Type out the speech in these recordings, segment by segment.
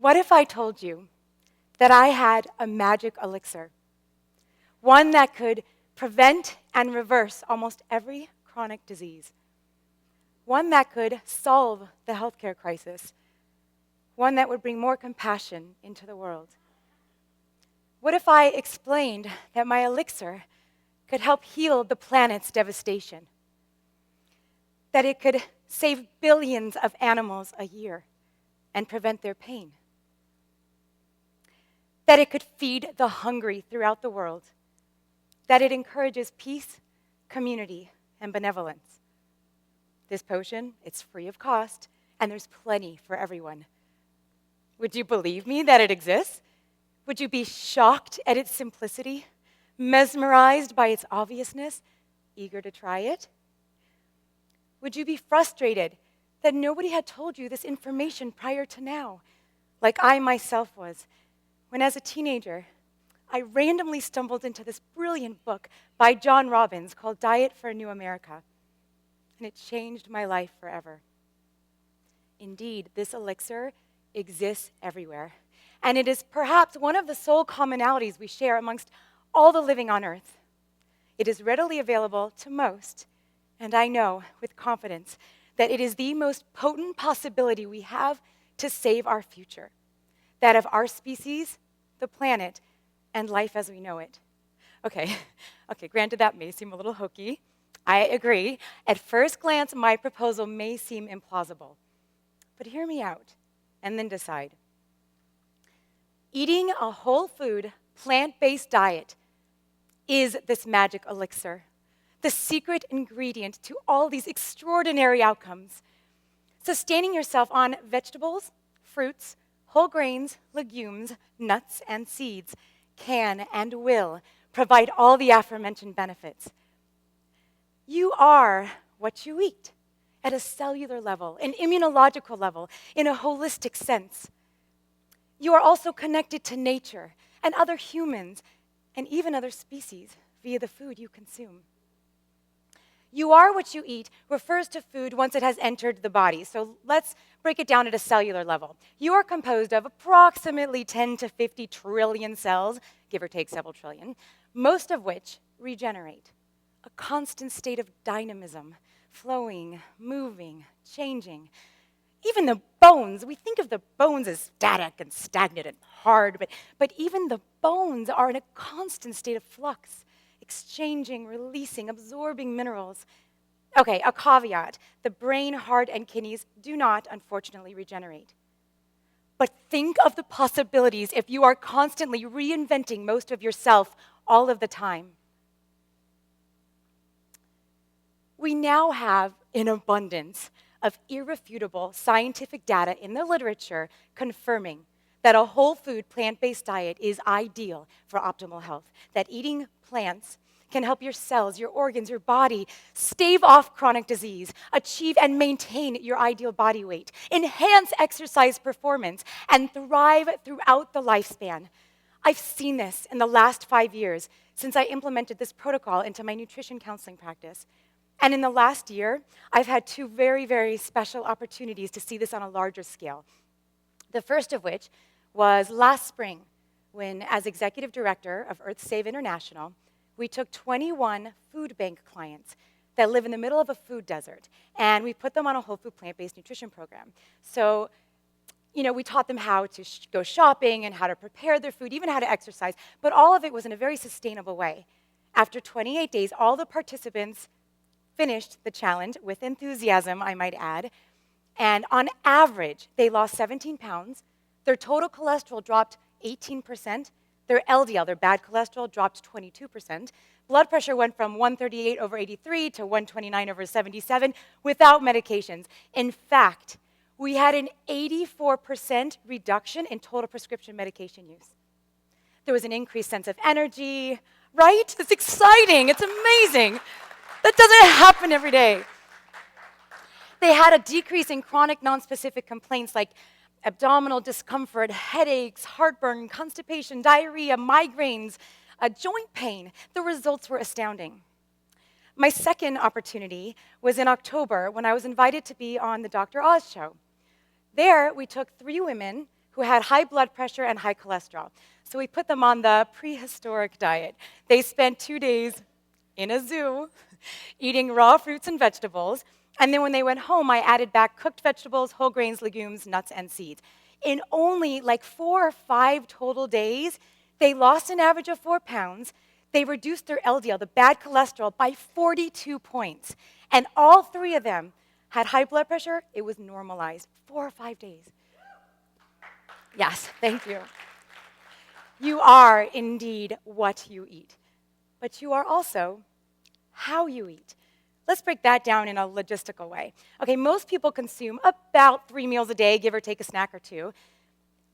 What if I told you that I had a magic elixir, one that could prevent and reverse almost every chronic disease, one that could solve the healthcare crisis, one that would bring more compassion into the world? What if I explained that my elixir could help heal the planet's devastation, that it could save billions of animals a year and prevent their pain, that it could feed the hungry throughout the world, that it encourages peace, community, and benevolence? This potion, it's free of cost, and there's plenty for everyone. Would you believe me that it exists? Would you be shocked at its simplicity, mesmerized by its obviousness, eager to try it? Would you be frustrated that nobody had told you this information prior to now, like I myself was, when as a teenager, I randomly stumbled into this brilliant book by John Robbins called Diet for a New America, and it changed my life forever. Indeed, this elixir exists everywhere, and it is perhaps one of the sole commonalities we share amongst all the living on earth. It is readily available to most, and I know with confidence that it is the most potent possibility we have to save our future, that of our species, the planet, and life as we know it. Okay, granted that may seem a little hokey. I agree. At first glance, my proposal may seem implausible. But hear me out, and then decide. Eating a whole food, plant-based diet is this magic elixir, the secret ingredient to all these extraordinary outcomes. Sustaining yourself on vegetables, fruits, whole grains, legumes, nuts, and seeds can and will provide all the aforementioned benefits. You are what you eat at a cellular level, an immunological level, in a holistic sense. You are also connected to nature and other humans and even other species via the food you consume. You are what you eat refers to food once it has entered the body. So let's break it down at a cellular level. You are composed of approximately 10 to 50 trillion cells, give or take several trillion, most of which regenerate. A constant state of dynamism, flowing, moving, changing. Even the bones, we think of the bones as static and stagnant and hard, but even the bones are in a constant state of flux, exchanging, releasing, absorbing minerals. Okay, a caveat. The brain, heart, and kidneys do not, unfortunately, regenerate. But think of the possibilities if you are constantly reinventing most of yourself all of the time. We now have an abundance of irrefutable scientific data in the literature confirming that a whole food, plant-based diet is ideal for optimal health, that eating plants can help your cells, your organs, your body stave off chronic disease, achieve and maintain your ideal body weight, enhance exercise performance, and thrive throughout the lifespan. I've seen this in the last 5 years since I implemented this protocol into my nutrition counseling practice. And in the last year, I've had two very, very special opportunities to see this on a larger scale. The first of which was last spring, when, as executive director of EarthSave International, we took 21 food bank clients that live in the middle of a food desert, and we put them on a whole food plant-based nutrition program. So, we taught them how to go shopping and how to prepare their food, even how to exercise, but all of it was in a very sustainable way. After 28 days, all the participants finished the challenge with enthusiasm, I might add, and on average, they lost 17 pounds, their total cholesterol dropped 18%, their LDL, their bad cholesterol, dropped 22%, blood pressure went from 138/83 to 129/77 without medications. In fact, we had an 84% reduction in total prescription medication use. There was an increased sense of energy, right? It's exciting, it's amazing. That doesn't happen every day. They had a decrease in chronic nonspecific complaints like abdominal discomfort, headaches, heartburn, constipation, diarrhea, migraines, joint pain. The results were astounding. My second opportunity was in October when I was invited to be on the Dr. Oz show. There, we took 3 women who who had high blood pressure and high cholesterol. So we put them on the prehistoric diet. They spent 2 days in a zoo eating raw fruits and vegetables. And then when they went home, I added back cooked vegetables, whole grains, legumes, nuts, and seeds. In only like 4 or 5 total days, they lost an average of 4 pounds. They reduced their LDL, the bad cholesterol, by 42 points. And all 3 of them had high blood pressure. It was normalized. 4 or 5 days. Yes, thank you. You are indeed what you eat, but you are also how you eat. Let's break that down in a logistical way. Okay, most people consume about 3 meals a day, give or take a snack or 2.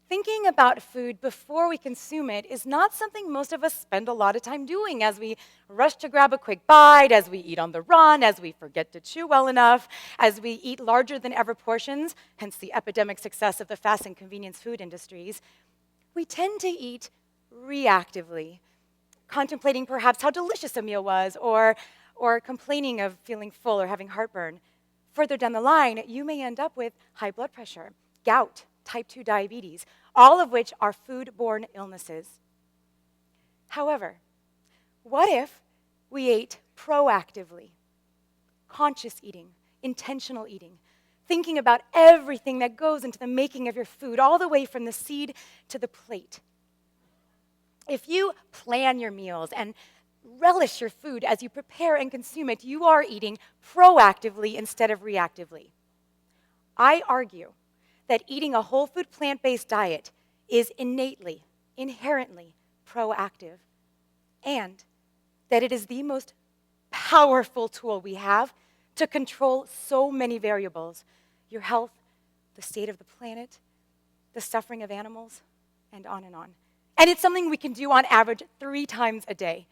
Thinking about food before we consume it is not something most of us spend a lot of time doing as we rush to grab a quick bite, as we eat on the run, as we forget to chew well enough, as we eat larger than ever portions, hence the epidemic success of the fast and convenience food industries. We tend to eat reactively, contemplating perhaps how delicious a meal was, or complaining of feeling full or having heartburn. Further down the line, you may end up with high blood pressure, gout, type 2 diabetes, all of which are food-borne illnesses. However, what if we ate proactively, conscious eating, intentional eating, thinking about everything that goes into the making of your food, all the way from the seed to the plate? If you plan your meals and relish your food as you prepare and consume it, you are eating proactively instead of reactively. I argue that eating a whole food plant-based diet is innately, inherently proactive, and that it is the most powerful tool we have to control so many variables: your health, the state of the planet, the suffering of animals, and on and on. And it's something we can do on average 3 times a day.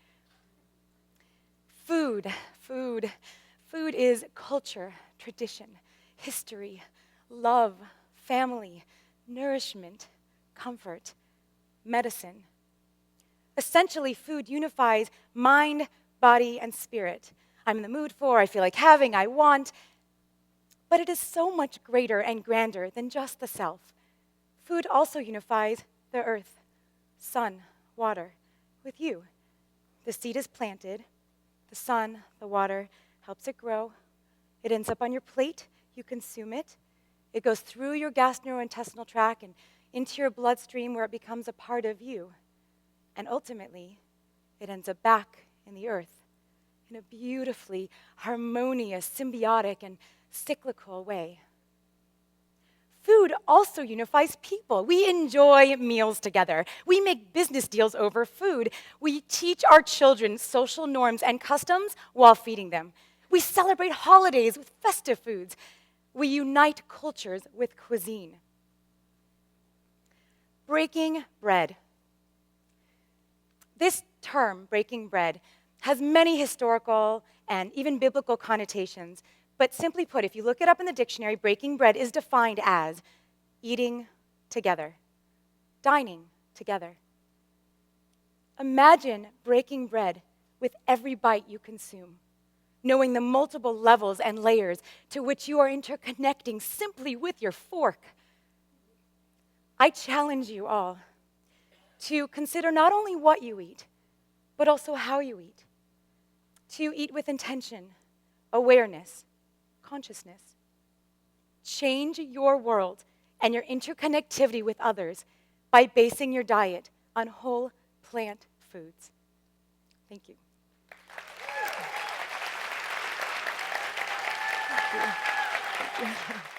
Food is culture, tradition, history, love, family, nourishment, comfort, medicine. Essentially, food unifies mind, body, and spirit. I'm in the mood for, I feel like having, I want. But it is so much greater and grander than just the self. Food also unifies the earth, sun, water, with you. The seed is planted. The sun, the water, helps it grow. It ends up on your plate. You consume it. It goes through your gastrointestinal tract and into your bloodstream, where it becomes a part of you. And ultimately, it ends up back in the earth in a beautifully harmonious, symbiotic, and cyclical way. Food also unifies people. We enjoy meals together. We make business deals over food. We teach our children social norms and customs while feeding them. We celebrate holidays with festive foods. We unite cultures with cuisine. Breaking bread. This term, breaking bread, has many historical and even biblical connotations. But simply put, if you look it up in the dictionary, breaking bread is defined as eating together, dining together. Imagine breaking bread with every bite you consume, knowing the multiple levels and layers to which you are interconnecting simply with your fork. I challenge you all to consider not only what you eat, but also how you eat. To eat with intention, awareness, consciousness. Change your world and your interconnectivity with others by basing your diet on whole plant foods. Thank you. Thank you. Thank you.